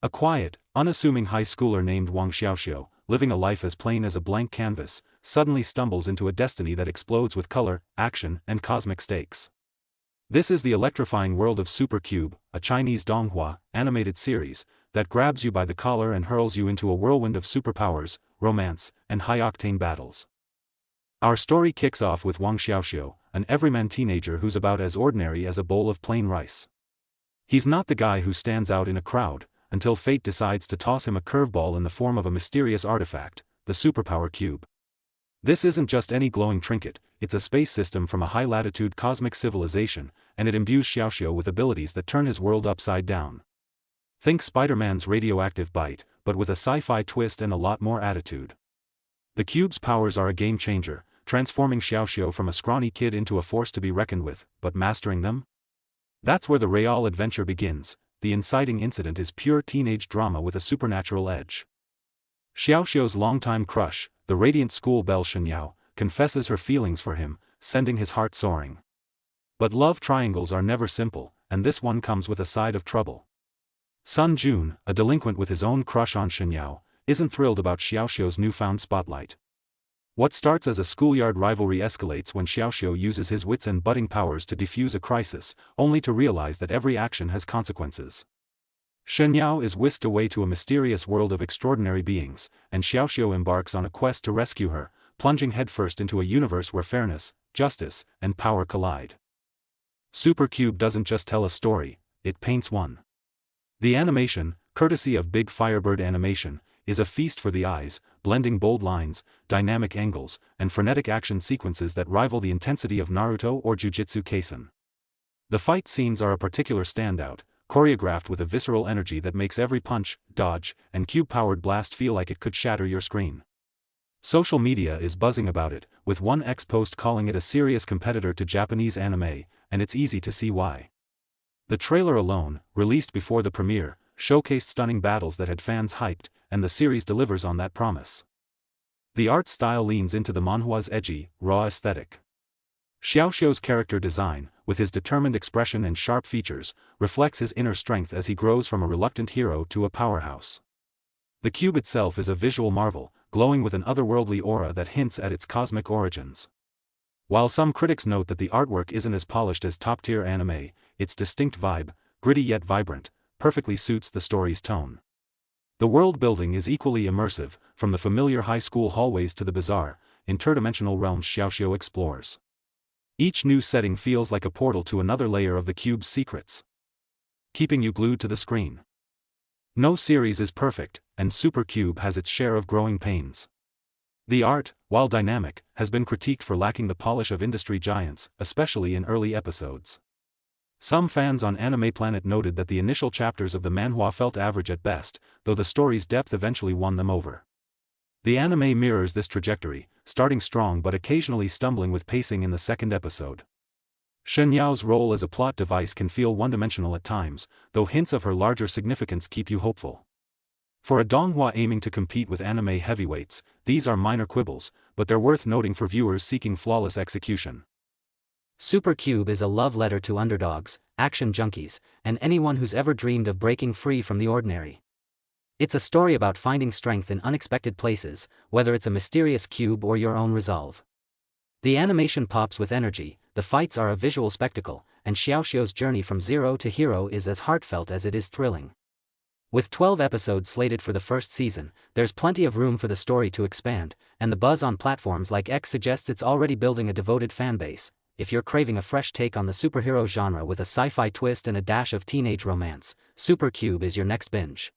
A quiet, unassuming high schooler named Wang Xiaoxiu, living a life as plain as a blank canvas, suddenly stumbles into a destiny that explodes with color, action, and cosmic stakes. This is the electrifying world of Super Cube, a Chinese donghua animated series that grabs you by the collar and hurls you into a whirlwind of superpowers, romance, and high-octane battles. Our story kicks off with Wang Xiaoxiu, an everyman teenager who's about as ordinary as a bowl of plain rice. He's not the guy who stands out in a crowd, until fate decides to toss him a curveball in the form of a mysterious artifact, the Superpower Cube. This isn't just any glowing trinket, it's a space system from a high-latitude cosmic civilization, and it imbues Xiaoxiu with abilities that turn his world upside down. Think Spider-Man's radioactive bite, but with a sci-fi twist and a lot more attitude. The cube's powers are a game-changer, transforming Xiaoxiu from a scrawny kid into a force to be reckoned with, but mastering them? That's where the real adventure begins. The inciting incident is pure teenage drama with a supernatural edge. Xiaoxiu's longtime crush, the radiant school belle Shenyao, confesses her feelings for him, sending his heart soaring. But love triangles are never simple, and this one comes with a side of trouble. Sun Jun, a delinquent with his own crush on Shenyao, isn't thrilled about Xiaoxiu's newfound spotlight. What starts as a schoolyard rivalry escalates when Xiaoxiu uses his wits and budding powers to defuse a crisis, only to realize that every action has consequences. Shenyao is whisked away to a mysterious world of extraordinary beings, and Xiaoxiu embarks on a quest to rescue her, plunging headfirst into a universe where fairness, justice, and power collide. Super Cube doesn't just tell a story, it paints one. The animation, courtesy of Big Firebird Animation, is a feast for the eyes, blending bold lines, dynamic angles, and frenetic action sequences that rival the intensity of Naruto or Jujutsu Kaisen. The fight scenes are a particular standout, choreographed with a visceral energy that makes every punch, dodge, and cube-powered blast feel like it could shatter your screen. Social media is buzzing about it, with one ex-post calling it a serious competitor to Japanese anime, and it's easy to see why. The trailer alone, released before the premiere, showcased stunning battles that had fans hyped, and the series delivers on that promise. The art style leans into the manhwa's edgy, raw aesthetic. Xiaoxiu's character design, with his determined expression and sharp features, reflects his inner strength as he grows from a reluctant hero to a powerhouse. The cube itself is a visual marvel, glowing with an otherworldly aura that hints at its cosmic origins. While some critics note that the artwork isn't as polished as top-tier anime, its distinct vibe, gritty yet vibrant, perfectly suits the story's tone. The world building is equally immersive, from the familiar high school hallways to the bizarre, interdimensional realms Xiaoxiu explores. Each new setting feels like a portal to another layer of the cube's secrets, keeping you glued to the screen. No series is perfect, and Super Cube has its share of growing pains. The art, while dynamic, has been critiqued for lacking the polish of industry giants, especially in early episodes. Some fans on Anime Planet noted that the initial chapters of the manhwa felt average at best, though the story's depth eventually won them over. The anime mirrors this trajectory, starting strong but occasionally stumbling with pacing in the second episode. Shenyao's role as a plot device can feel one-dimensional at times, though hints of her larger significance keep you hopeful. For a donghua aiming to compete with anime heavyweights, these are minor quibbles, but they're worth noting for viewers seeking flawless execution. Super Cube is a love letter to underdogs, action junkies, and anyone who's ever dreamed of breaking free from the ordinary. It's a story about finding strength in unexpected places, whether it's a mysterious cube or your own resolve. The animation pops with energy, the fights are a visual spectacle, and Xiaoxiu's journey from zero to hero is as heartfelt as it is thrilling. With 12 episodes slated for the first season, there's plenty of room for the story to expand, and the buzz on platforms like X suggests it's already building a devoted fanbase. If you're craving a fresh take on the superhero genre with a sci-fi twist and a dash of teenage romance, Super Cube is your next binge.